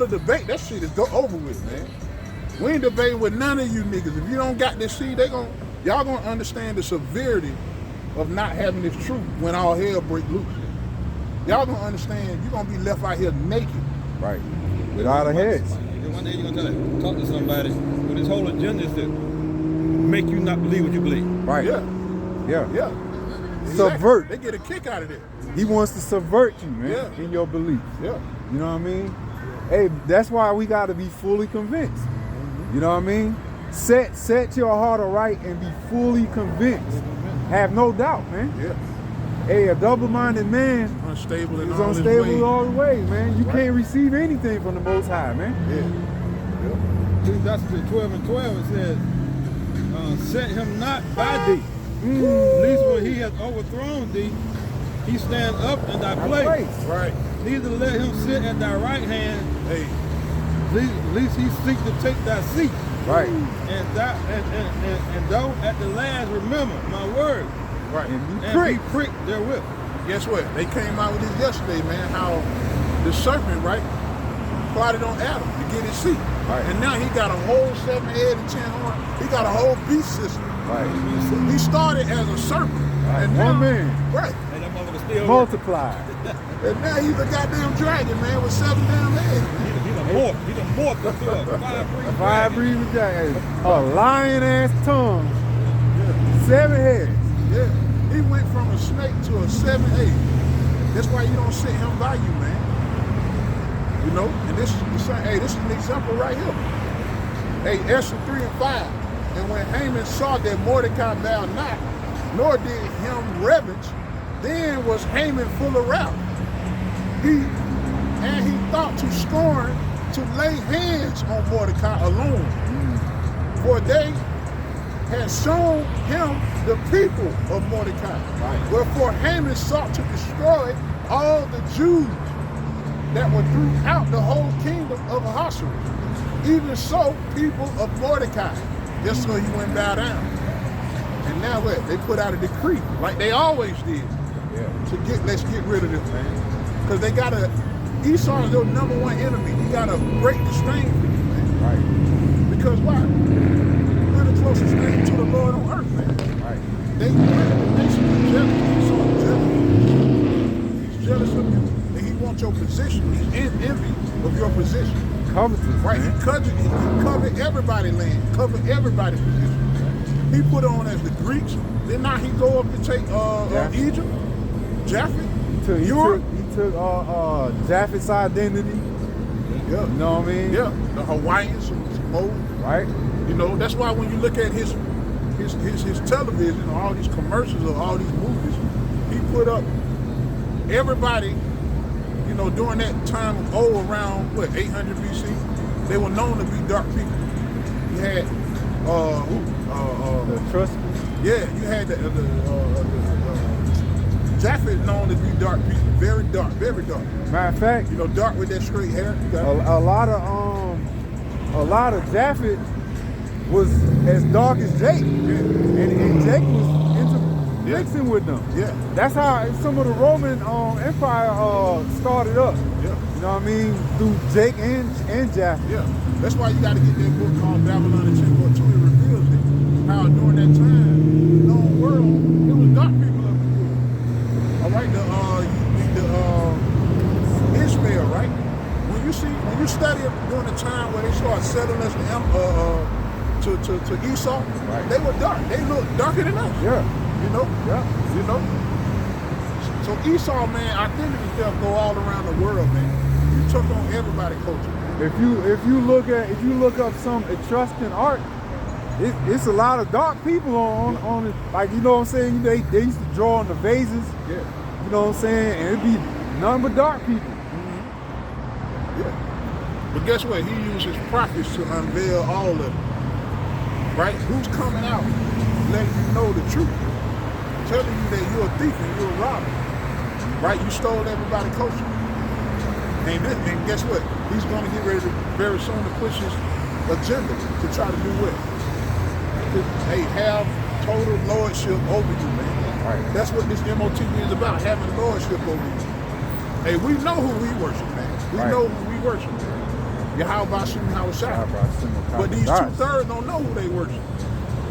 all the debate, that shit is over with, man. We ain't debating with none of you niggas. If you don't got this seed, y'all gonna understand the severity of not having this truth when all hell break loose. Y'all gonna understand you're gonna be left out here naked. Right. Without a head. And one day you're gonna talk to somebody with his whole agenda is to make you not believe what you believe. Right. Yeah. Yeah. Exactly. Subvert. They get a kick out of it. He wants to subvert you, man, in your beliefs. Yeah. You know what I mean? Hey, that's why we got to be fully convinced. You know what I mean? Set your heart aright and be fully convinced. Have no doubt, man. Yeah. Hey, a double-minded man unstable in is all unstable his in ways. all the ways, man. You can't receive anything from the Most High, man. Yeah. Ecclesiastes 12 and 12, it says, set him not by thee. Least when he has overthrown thee, he stand up in thy place. Right. Neither let him sit at thy right hand, Hey. lest he seek to take thy seat. Right. And thou at the last remember my word. Right. And be pricked therewith. Guess what? They came out with this yesterday, man, how the serpent, right, plotted on Adam to get his seat. Right. And now he got a whole 7 head and 10 horn. He got a whole beast system. Right. He started as a serpent. Right. And now, One man. Right. And that motherfucker still Multiply. And now he's a goddamn dragon, man, with 7 damn heads. He done morphed into a five-breathing dragon. A lion-ass tongue. 7 heads. Yeah. He went from a snake to a 7 head. That's why you don't sit him by you, man. You know? And this is the same. Hey, this is an example right here. Hey, Esther 3 and 5. And when Haman saw that Mordecai bowed not, nor did him reverence, then was Haman full of wrath. He thought to scorn to lay hands on Mordecai alone. For they had shown him the people of Mordecai. Right. Wherefore Haman sought to destroy all the Jews that were throughout the whole kingdom of Ahasuerus. Even so, people of Mordecai. Just so he wouldn't bow down. And now what? They put out a decree, like they always did, let's get rid of this man. Because they gotta, Esau is their #1 enemy. He gotta break the strain for you, man. Right. Because why? We're the closest thing to the Lord on earth, man. Right. They basically jealous. Esau is jealous. He's jealous of you, and he wants your position. He's in envy of your position. Covetous, right? Man. He covered everybody's land, covered everybody's position. He put on as the Greeks. Then now he go up to take Egypt, Japheth. He took Japheth's identity. Yeah. You know what I mean? Yeah. The Hawaiians, Samoa. Right. You know, that's why when you look at his television, or all these commercials or all these movies, he put up everybody. You know, during that time of around 800 BC, they were known to be dark people. You had the trust. Yeah, you had Japheth known to be dark people, very dark, very dark. Matter of fact, you know, dark with that straight hair. A lot of Japheth was as dark as Jake, and Jake was into mixing with them. Yeah, that's how some of the Roman Empire started up. Yeah, you know what I mean, through Jake and Japheth. Yeah, that's why you got to get that book called Babylon and 10:2. It reveals it. How during that time, the known world, it was dark people up in there. All right, the Ishmael, right? When you study it during the time where they started settling us to Esau, right. They were dark. They looked darker than us. Yeah. You know? Yeah. You know? So Esau, man, identity theft go all around the world, man. You took on everybody's culture, man. If you look up some Etruscan art, it's a lot of dark people on it. Like, you know what I'm saying? They used to draw on the vases. Yeah. You know what I'm saying? And it'd be nothing but dark people. Mm-hmm. Yeah. But guess what? He used his prophets to unveil all of it. Right? Who's coming out letting you know the truth? Telling you that you're a thief and you're a robber. Right? You stole everybody's culture. And guess what? He's going to get ready to very soon to push his agenda to try to do what? Hey, have total lordship over you, man. Right. That's what this MOTV is about, having lordship over you. Hey, we know who we worship, man. We know who we worship, man. Yahweh Shem Hawashai. But these 2/3 don't know who they worship.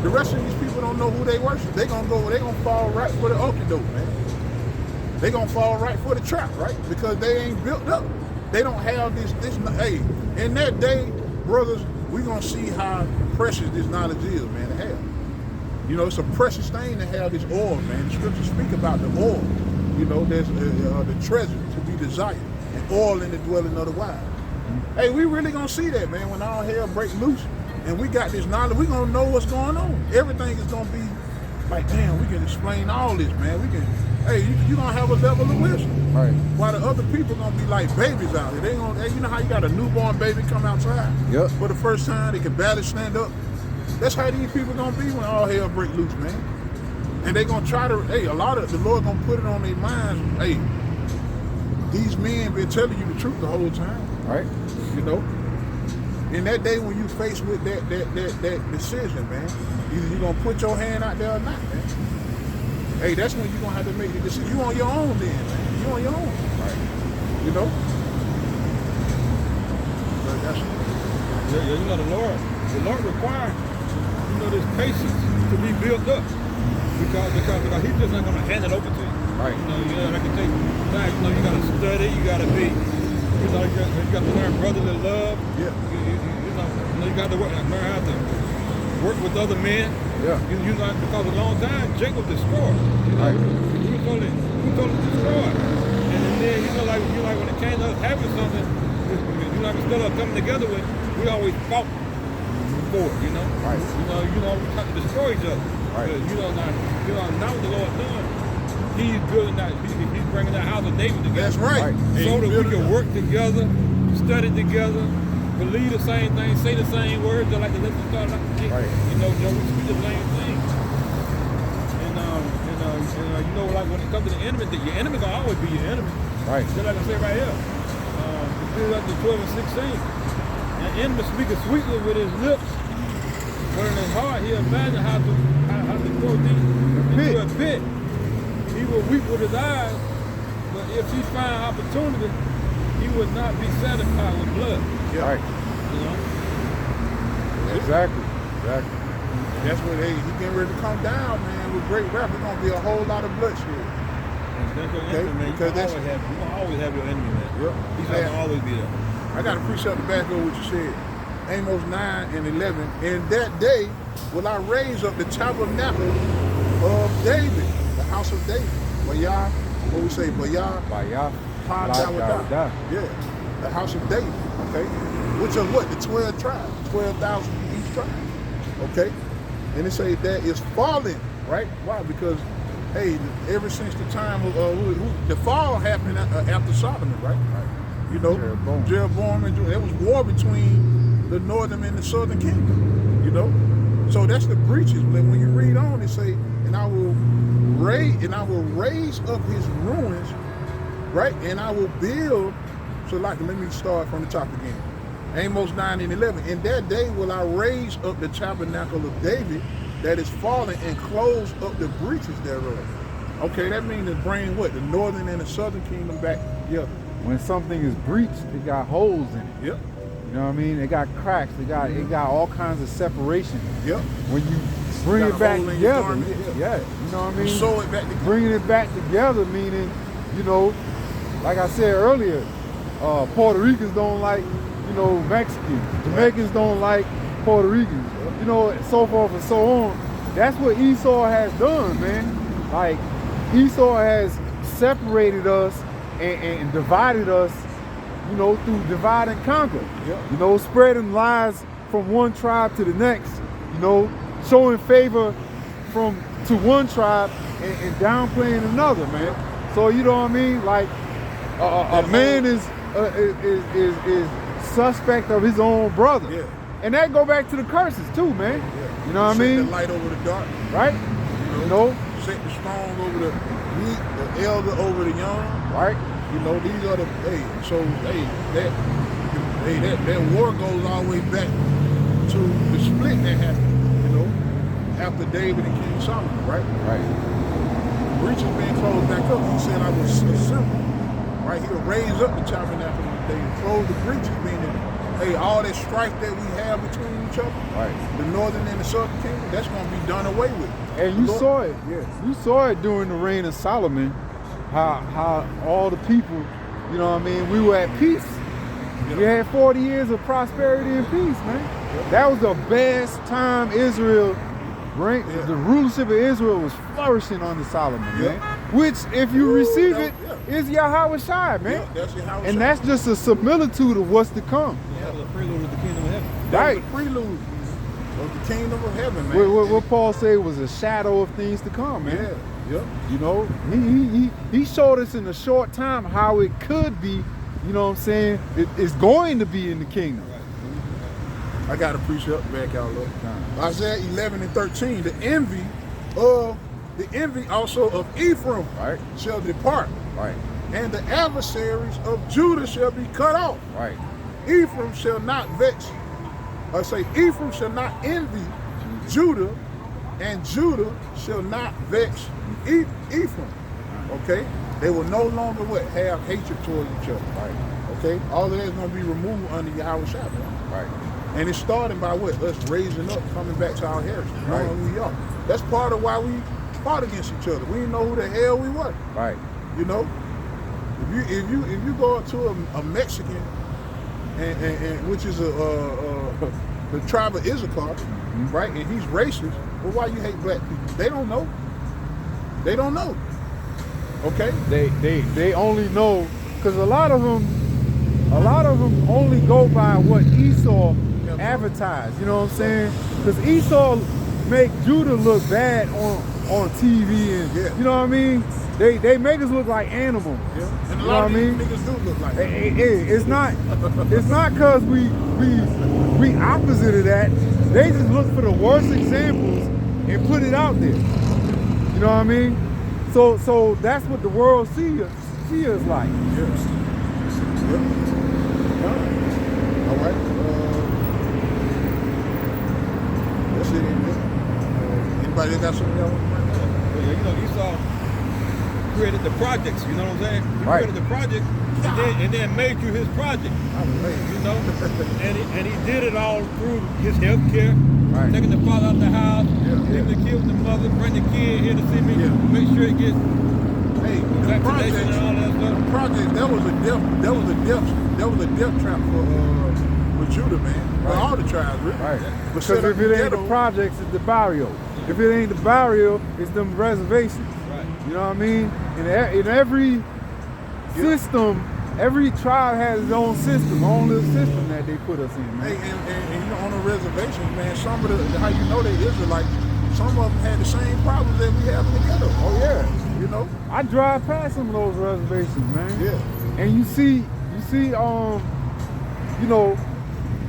The rest of these people don't know who they worship. They gonna fall right for the okie doke, man. They gonna fall right for the trap, right? Because they ain't built up. They don't have this. Hey, in that day, brothers, we gonna see how precious this knowledge is, man, to have. You know, it's a precious thing to have this oil, man. The scriptures speak about the oil. You know, there's the treasure to be desired, and oil in the dwelling of the wise. Hey, we really gonna see that, man, when all hell break loose, and we got this knowledge. We gonna know what's going on. Everything is gonna be like, damn, we can explain all this, man. We can. Hey, you gonna have a level of wisdom. Right. While the other people gonna be like babies out here. They gonna, hey, you know how you got a newborn baby come outside? Yep. For the first time, they can barely stand up. That's how these people gonna be when all hell break loose, man. And they gonna try to, hey, a lot of the Lord gonna put it on their minds. Hey, these men been telling you the truth the whole time. Right. You know. In that day when you faced with that decision, man, either you gonna put your hand out there or not, man. Hey, that's when you're gonna have to make the decision. You on your own then, man. You on your own. Right. You know? But that's you know, the Lord requires, you know, this patience to be built up. Because he's just not gonna hand it over to you. Right. You know, that can take time. You know, you gotta study, you gotta be, you know, you got to learn brotherly love. Yeah. You got to learn how to work with other men. Yeah. You know, because a long time Jacob destroyed. You know, Right. we totally destroyed. And then you know, like when it came to us having something, you know, instead of coming together with, we always fought for it. You know. Right. You know, we trying to destroy each other. Right. Now what the Lord done, He's building that. He's bringing that house of David together. That's right. So that we can work together, study together, believe the same thing, say the same words, just like the lesson started out. Right. You know, we speak the same thing. And you know, like when it comes to the enemy, your enemy gonna always be your enemy. Right. Just like I said right here. Ephesians 12 and 16. An enemy speaking sweetly with his lips, but in his heart he imagines how to throw thee into a pit. He will weep with his eyes, but if he find opportunity, he would not be satisfied with blood. Yeah. Right. You know? Exactly. That's what he getting ready to come down, man, with great rap. There's gonna be a whole lot of bloodshed. That's your enemy, man. You're gonna always have your enemy, man. Yep. He's gonna always be there. I got to precept the back of what you said. Amos 9 and 11. In that day will I raise up the tabernacle of David, the house of David. Bayah, what we say, Bayah? Bayah. Yeah, the house of David, okay? Which are what? The 12 tribes, 12,000 each tribe, okay? And it say that is falling, right? Why? Because, hey, ever since the time of, the fall happened after Solomon, right? You know, Jeroboam and there was war between the northern and the southern kingdom, you know? So that's the breaches. But when you read on, it say, and I will raise up his ruins, right? And I will build, so like, let me start from the top again. Amos 9 and 11. In that day will I raise up the tabernacle of David that is fallen and close up the breaches thereof. Okay, that means to bring what? The northern and the southern kingdom back together. When something is breached, it got holes in it. Yep. You know what I mean? It got cracks. It got all kinds of separation. Yep. When you bring it back together, yeah. You know what I mean? Sew it back together. Bringing it back together, meaning, you know, like I said earlier, Puerto Ricans don't like, you know, Mexicans. Jamaicans don't like Puerto Ricans. You know, so forth and so on. That's what Esau has done, man. Like, Esau has separated us and divided us, you know, through divide and conquer. Yep. You know, spreading lies from one tribe to the next, you know, showing favor to one tribe and downplaying another, man. So you know what I mean? Like a man is suspect of his own brother. Yeah. And that go back to the curses too, man. Yeah. You know what I mean? Set the light over the dark. Right? You know? Set the strong over the weak, the elder over the young. Right? You know, these are the, that war goes all the way back to the split that happened, you know, after David and King Solomon, right? Right. Breaches being closed back up. He said, I will assemble, right? He'll raise up the tabernacle of David, close the breaches, meaning, hey, all that strife that we have between each other, Right. the northern and the southern kingdom, that's gonna be done away with. And you saw it. Yeah. You saw it during the reign of Solomon, how all the people, you know what I mean, we were at peace. We had 40 years of prosperity and peace, man. That was the best time Israel, the rulership of Israel was flourishing under Solomon, man. Which, if you receive it, is Yahweh Shai, man. Yeah, that's Yahweh Shai. And that's just a similitude of what's to come. That was a prelude of the kingdom of heaven. That was the prelude of the kingdom of heaven, man. What Paul said was a shadow of things to come, man. Yeah. You know, he showed us in a short time how it could be, you know what I'm saying? It's going to be in the kingdom. I got to preach up back out, look. Isaiah 11 and 13, the envy also of Ephraim shall depart. Right. And the adversaries of Judah shall be cut off. Right. Ephraim shall not vex. Ephraim shall not envy Judah, and Judah shall not vex Ephraim. Okay? They will no longer have hatred toward each other. Right. Okay? All of that is going to be removed under Yahweh Shai. Right. And it's starting by what? Us raising up, coming back to our heritage, knowing who we are. That's part of why we fought against each other. We didn't know who the hell we were. Right. You know? If you go to a Mexican and which is the tribe of Issachar, right? And he's racist, well, why you hate black people? They don't know. They don't know. Okay? They only know because a lot of them only go by what Esau advertised. You know what I'm saying? Because Esau make Judah look bad on TV and you know what I mean? They make us look like animals. Yeah. And a you know lot what of I mean? these niggas do look like it's not because we opposite of that. They just look for the worst examples and put it out there. You know what I mean? So that's what the world see us like. Yes. Yep. All right. That's it. Anybody got something else? Yeah, you know, Esau created the projects, you know what I'm saying? He created the project and then made you his project. You know? and he did it all through his health care, taking the father out of the house, leaving the kid with the mother, bring the kid here to see me, make sure it gets vaccination and all that stuff. The project, that was a death trap for Judah, man. For all the tribes, really. Right. But Because if it ain't the projects, it's the barrio. If it ain't the barrio, it's them reservations. Right. You know what I mean? In every system, every tribe has its own system, own little system that they put us in, man. Hey, and you know, on the reservations, man, some of the, how you know they Israelites, some of them had the same problems that we have in the ghetto. Oh yeah. You know? I drive past some of those reservations, man. Yeah. And you see, you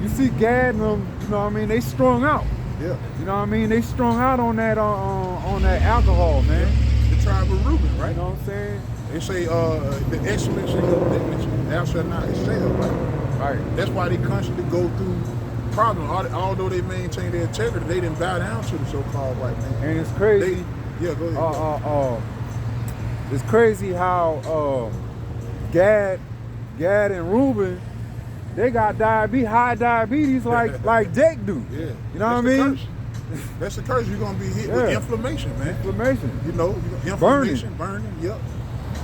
see Gad and them, you know what I mean, they strung out. Yeah. You know what I mean? They strung out on that alcohol, man. The tribe of Reuben, right? You know what I'm saying? They say the excellency of dignity, thou shalt not excel, right? Right. That's why they constantly go through problems. Although they maintain their integrity, they didn't bow down to the so-called white man. And it's crazy. Go ahead. It's crazy how Gad and Reuben, they got high diabetes like Jake do. Yeah. You know what I mean? Curse. That's the curse. You're gonna be hit with inflammation, man. Inflammation. You know, inflammation, burning. Yep.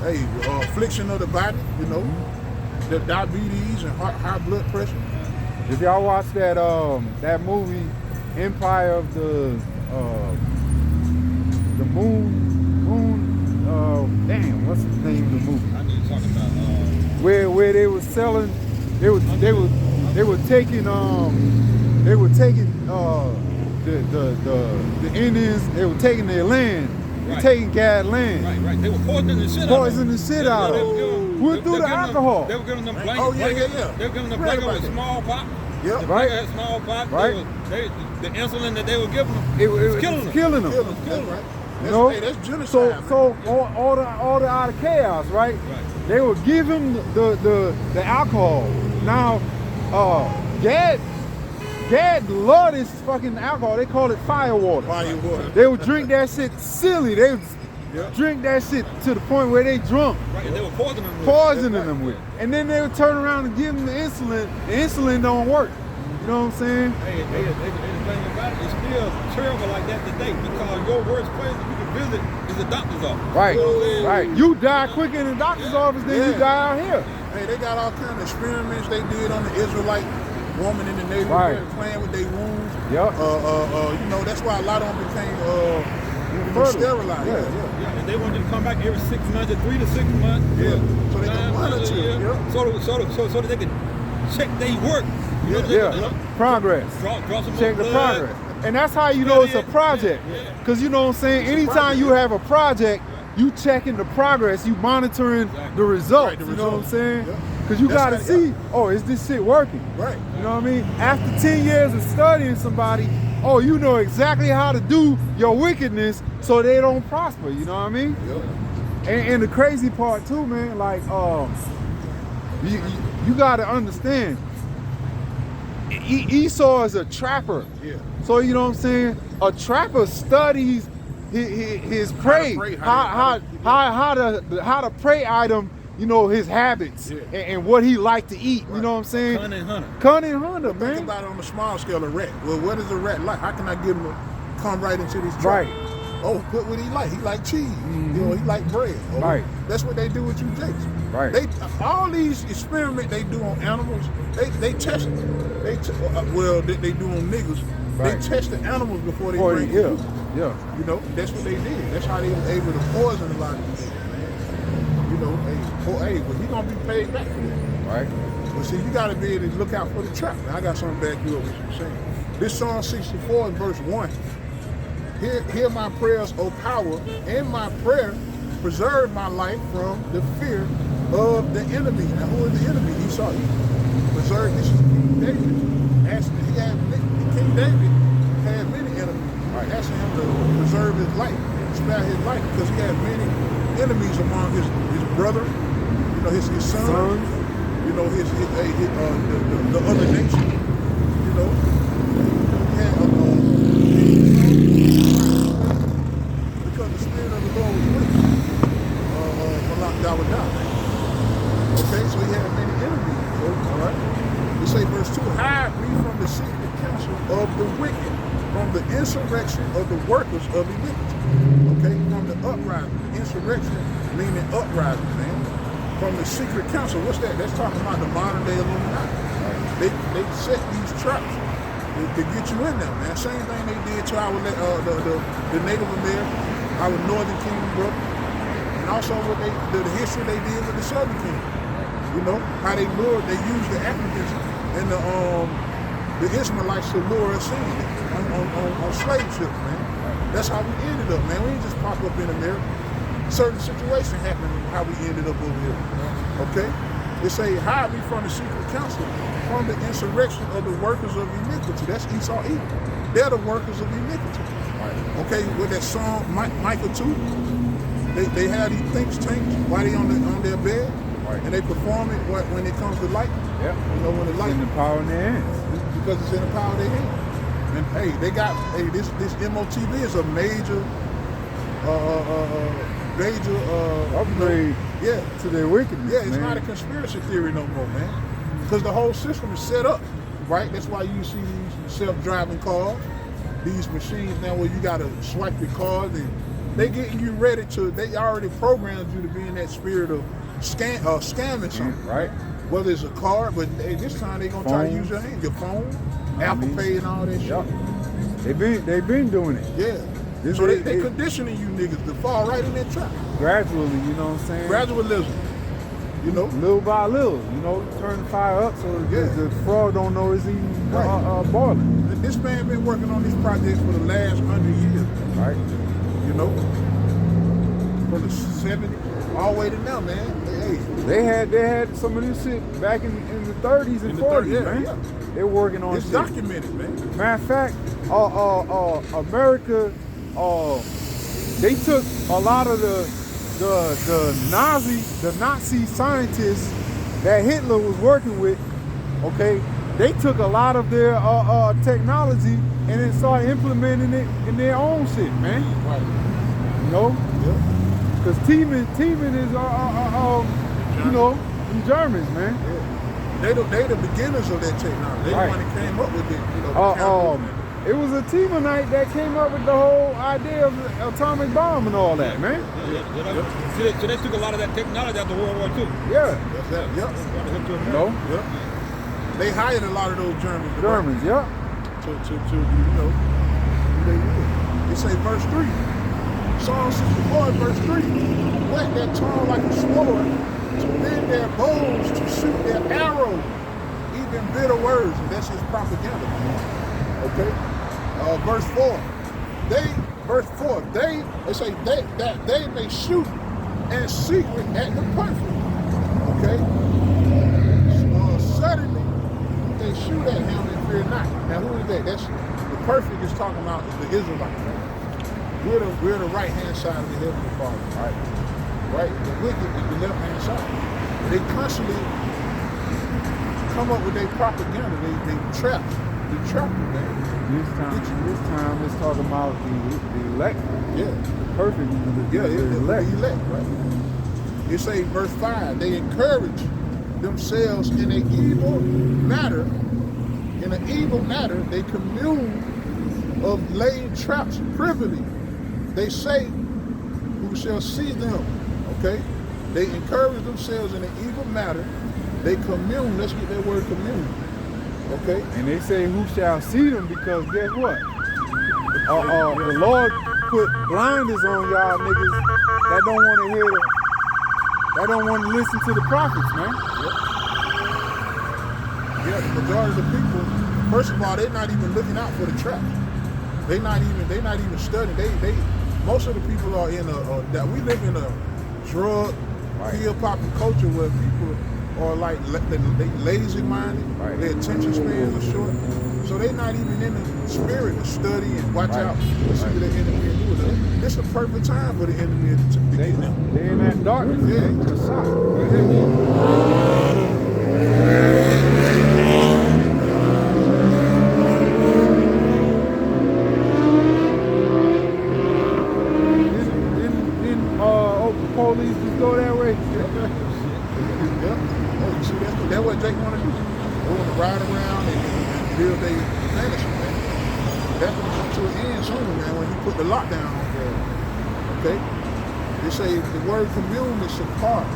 Hey, affliction of the body. You know, the diabetes and high blood pressure. If y'all watch that movie Empire of the Moon, damn, what's the name of the movie? I need to talk about where they were selling, they were taking the Indians, they were taking their land, taking Gad land. Right. They were poisoning the shit out of them. Went through the alcohol. They were giving them blankets. Oh, yeah. They were giving them blankets with smallpox. Yep. The Right. had smallpox. Right. The insulin that they were giving them It was was killing them. killing them. That's right. You know? Hey, that's genocide. So all the out of chaos, right? They would give him the alcohol. Now, Gad loved this fucking alcohol. They call it firewater. Firewater. They would drink that shit silly. They drink that shit to the point where they drunk. Right, and they were Poisoning them with it. And then they would turn around and give them the insulin don't work. You know what I'm saying? Hey, the thing about it, it's still terrible like that today because your worst place that you can visit is the doctor's office. Right, You know what I'm saying? right. You die quicker in the doctor's office than you die out here. Hey, they got all kind of experiments they did on the Israelite woman in the neighborhood playing with their wounds. Yep. You know, that's why a lot of them became sterilized. Yeah, and they wanted to come back every 6 months, or 3 to 6 months. Yeah. So they can monitor. So that they can check their work. You know, Progress. Draw some Check more the blood. progress. And that's how you know it's a project. Because you know what I'm saying? Anytime you have a project, you checking the progress, you monitoring the results. Right, the you know what I'm results. saying? Yeah. Because you got to see, oh, is this shit working? Right. You know what I mean? After 10 years of studying somebody, oh, you know exactly how to do your wickedness so they don't prosper. You know what I mean? Yeah. And the crazy part too, man, like, you got to understand, Esau is a trapper. Yeah. So you know what I'm saying? A trapper studies his prey, how to prey item, you know, his habits and what he like to eat. Right. You know what I'm saying? Cunning hunter, man. Think about it on a small scale, a rat. Well, what is a rat like? How can I get him to come right into this trap? Right. Oh, put what he like. He like cheese. You know, he like bread. Oh, right. That's what they do with you, Jakes. Right. They all these experiments they do on animals. They test. They do on niggas. Right. They test the animals before they bring it. Yeah. You know, that's what they did. That's how they were able to poison a lot of these things, man. You know, but he gonna be paid back for that. Right. But see, you gotta be able to look out for the trap. Now, I got something back you up what you're saying. This Psalm 64 and verse 1. Hear my prayers, O power, and my prayer preserve my life from the fear of the enemy. Now, who is the enemy? Esau. Preserve. This is King David. King David had many enemies. Right. Asking him to preserve his life, spare his life, because he had many enemies among his brother, you know, his sons, you know, the other nation, you know. He had because the spirit of the Lord was with him. Okay, so he had many enemies. So, all right. We say verse 2, hide me from the secret counsel of the wicked, from the insurrection of the workers of iniquity. Okay, from the uprising. Insurrection meaning uprising, man. From the secret council, what's that? That's talking about the modern day Illuminati. They set these traps to get you in there, man. Same thing they did to our the Native Americans, our Northern Kingdom brother, and also what the history they did with the Southern Kingdom. You know how they used the Africans and the Ishmaelites to lure us in on slave ships, man. That's how we ended up, man. We didn't just pop up in America. Certain situations happened how we ended up over here. Okay? They say, hide me from the secret council, from the insurrection of the workers of iniquity. That's Esau Edom. They're the workers of iniquity. Right. Okay, with that song, Micah 2, they have these think tanks while they on their bed. Right. And they perform it when it comes to light. Yeah. You know, when the light. It's in the power in their hands. Because it's in the power of their hands. And hey, this MOTV is a major upgrade to their wickedness. Yeah, it's not a conspiracy theory no more, man. Because the whole system is set up, right? That's why you see these self-driving cars, these machines now where you gotta swipe your card and they getting you ready to. They already programmed you to be in that spirit of scamming something, right? Whether it's a card, but this time they gonna try to use your hand, your phone, Apple Pay, and all that shit. They've been doing it. Yeah. So they conditioning you niggas to fall right in that trap. Gradually, you know what I'm saying? Gradualism. You know? Little by little, you know, turn the fire up so the frog don't know it's even boiling. This man been working on these projects for the last 100 years. Right. You know? From the 70s all the way to now, man. Hey. They had some of this shit back in the 30s and 40s, man. Yeah. They're working on it's shit. Documented, man. Matter of fact, America, they took a lot of the Nazi scientists that Hitler was working with. Okay, they took a lot of their technology and then started implementing it in their own shit, man. Right. You know? Yeah. Because teaming is, you know, them Germans, man. Yeah. They the beginners of that technology. They the one that came up with it, you know. It was a Teamanite that came up with the whole idea of the atomic bomb and all that, man. So they took a lot of that technology after World War II. Yeah. That's that. Yep. No. Yep. They hired a lot of those Germans. Yeah. To you know, they say verse 3. Psalm 64, verse 3. Whet their tongue like a sword, to bend their bows, to shoot their arrows, even bitter words, and that's his propaganda. Okay? Verse 4. They say that they may shoot in secret at the perfect. Okay? Suddenly they shoot at him and fear not. Now who is that? That's the perfect is talking about the Israelites. Right? We're the right hand side of the Heavenly Father. Right? The wicked is the left hand side. They constantly come up with their propaganda. They trap you, man. This time it's talking about the elect. Yeah. The perfect is the elect. Right? It say verse 5, they encourage themselves in an evil matter. In an evil matter, they commune of laying traps privily. They say, who shall see them? Okay? They encourage themselves in an evil matter. They commune. Let's get that word commune. Okay? And they say, who shall see them? Because guess what? The Lord put blinders on y'all niggas that don't want to hear that don't want to listen to the prophets, man. Yeah, the majority of the people, first of all, they're not even looking out for the traps. They're not even studying. They most of the people are in that we live in a drug, pill popping culture where people are like they lazy minded, their attention spans are short, so they're not even in the spirit to study and watch out to see what the enemy is doing. This is a perfect time for the enemy to get them. They're in that darkness. Yeah, it's a shock. Police just go that way. Yeah. Oh, you see that's what Jake want to do. They want to ride around and build their fantasy, man. That's going to come to an end soon, man, when you put the lockdown on there. Okay? They say the word commune is apart.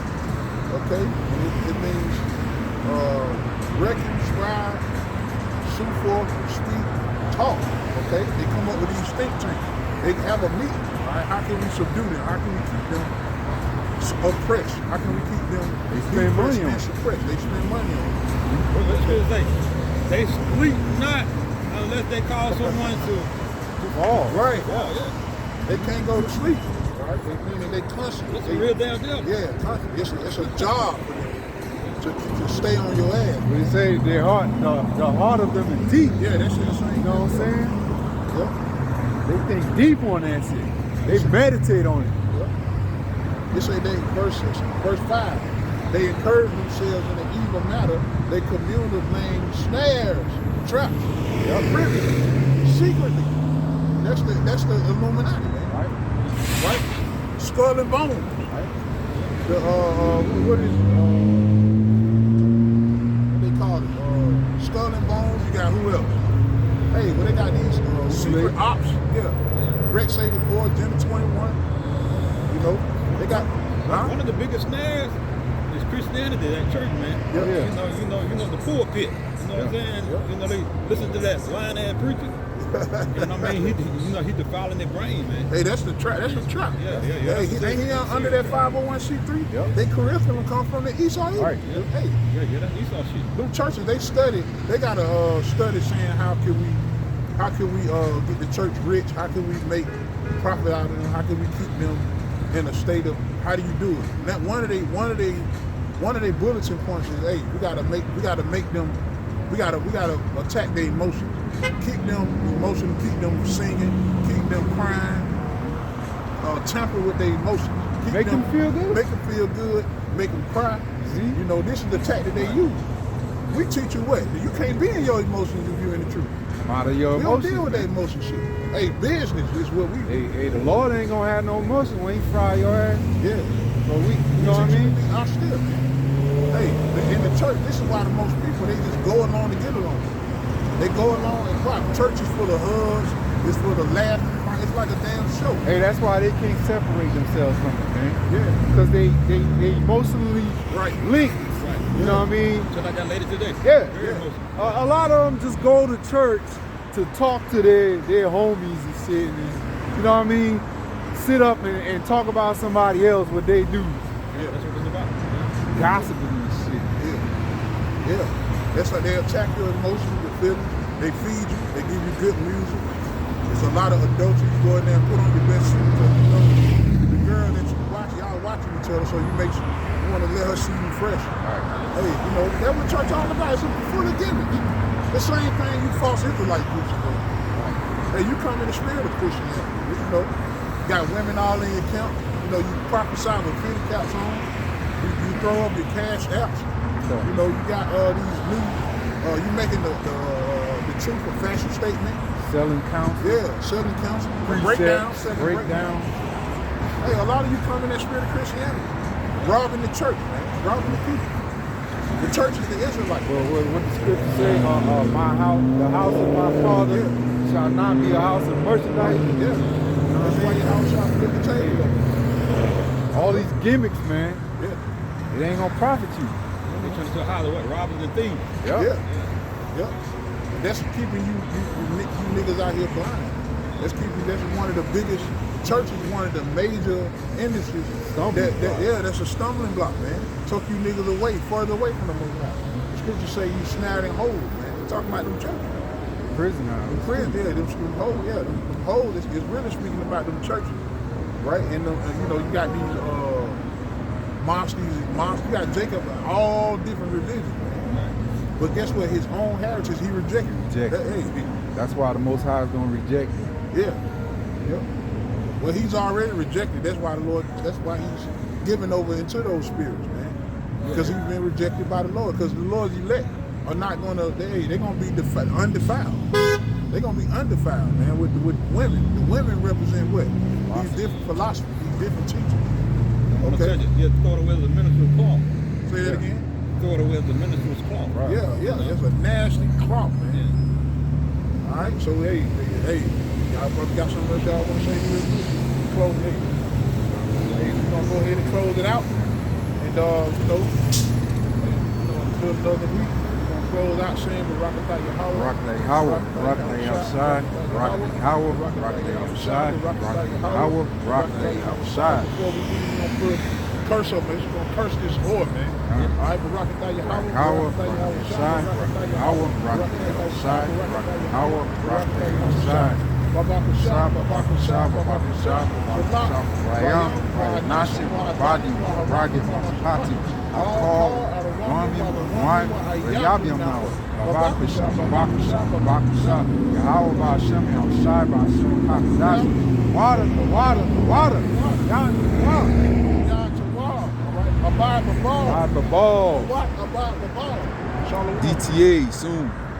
Okay? And it means reckon, scribe, sue forth, speak, talk. Okay? They come up with these think tanks. They have a meeting. Right? How can we subdue them? How can we keep them oppressed? How can we keep them? They spend money on it. They spend money on it. They sleep not unless they call someone to fall. Right. Yeah. They can't go to sleep. Right. Meaning they constantly. It's a real damn deal. Yeah, constantly. It's a job for them to stay on your ass. We say their heart, the heart of them is deep. Yeah, that's what I'm saying. You know what I'm saying? Yeah. They think deep on that shit. They meditate on it. They say verse 5, they encourage themselves in an evil matter. They commune with laying snares, traps, privily, secretly. That's the Illuminati, man. Right? Skull and bone. Right? What they call it? Skull and bones. You got who else? Hey, well they got these secret ops. Yeah. Rex 84, Jim 21. You know. They got one of the biggest snares is Christianity, that church, man. Yeah. You know the pulpit. You know what I'm saying? Yeah. You know they listen to that lying ass preacher. And I mean he defiling their brain, man. Hey, that's the trap. That's the trap. Yeah. Hey, ain't he under that 501c3? Yep. They curriculum come from the Esau. Right. Yeah. Hey. Yeah, that's Esau shit. Them churches they study. They got a study saying how can we get the church rich? How can we make profit out of them? How can we keep them in a state of how do you do it? That one of their bulletin points is, hey, we gotta attack their emotions. Keep them emotional, keep them singing, keep them crying, tamper with their emotions. Make them feel good. Make them feel good, make them cry. See? You know, this is the tactic they use. We teach you what? You can't be in your emotions if you're in the truth. Out of your We don't emotions. deal with that emotion shit. Hey, business is what we do. Hey, the Lord ain't gonna have no emotions when He fry your ass. Yeah. So you know what I mean? I still, man. Hey, in the church, this is why the most people, they just go along to get along. They go along and why? Church is full of hugs, it's full of laughing. It's like a damn show. Hey, that's why they can't separate themselves from it, man. Yeah. Because they emotionally linked. Right. You know what I mean? Just like that lady today. Yeah. Very emotional. A lot of them just go to church to talk to their homies and shit. And, you know what I mean? Sit up and talk about somebody else, what they do. Yeah, that's what it's about. Gossiping and shit. Yeah. That's how they attack your emotions, your feelings. They feed you. They give you good music. There's a lot of adults you go in there and put on your best suit. You know, the girl that you watch, y'all watching each other, so you want to let her see you fresh. Right. Hey, you know, that's what church all about. It's full of gimmicks. The same thing you false Israelite groups do. Hey, you come in the spirit of Christianity. You know, you got women all in your camp. You know, you prophesy with fitted caps on. You throw up your cash apps. You know, you got these new, you making the truth of fashion statement. Selling counsel. Yeah, selling counsel. Breakdown. Breakdown. Hey, a lot of you come in that spirit of Christianity. Robbing the church, man. Robbing the people. The church is the Israelite. Well, what the scripture say, my house, the house of my father shall not be a house of merchandise. Yeah. That's why your house shall flip the table. All these gimmicks, man. Yeah. It ain't gonna profit you. They turn into Hollywood, robbers and thieves. Yeah. And that's keeping you niggas out here blind. That's one of the biggest churches, one of the major industries. That's a stumbling block, man. Took you niggas further away from the Most High. The scriptures say you snared in holes, man. They're talking about them churches. Prison house. Them holes, them holes is really speaking about them churches, right? And you know, you got these monsters. You got Jacob, all different religions, man. But guess what? His own heritage, he rejected. That's why the Most High is gonna reject him. Yeah. Well, he's already rejected. That's why he's given over into those spirits, man. Because he's been rejected by the Lord. Because the Lord's elect are not gonna. They're gonna be undefiled. They're gonna be undefiled, man. With women. The women represent what? These different philosophies, these different teachings. Okay. You throw it away as a minister's cloth. Say that again. Throw it away as a minister's cloth. Right. Yeah. It's a nasty cloth, man. Yeah. All right. So hey, y'all probably got something else y'all want to say real quick. Close it. Hey, we're gonna go ahead and close it out. And until another week, we're gonna close out saying Barakatah Yahweh. Barakatah Yahweh. Barakatah outside. Barakatah Yahweh. Barakatah outside. Barakatah Yahweh. Barakatah outside. Before we leave, we're gonna put a curse up, man. We're gonna curse this whore, man. All right, Barakatah Yahweh. Barakatah outside. Barakatah Yahweh. Barakatah outside. Barakatah Yahweh. Barakatah outside. Babakashah, Babakashah, Babakashah, Babakashah, Rayam, Rayanashim, Badi, Ragim, Hati, Akal, Rami, Wine, Rayabiam now, Babakashah, Babakashah, Babakashah, Yahweh, Ba'ashem, outside, Ba'ashem, Hakadash, water, Yan, Abide the ball. DTA soon.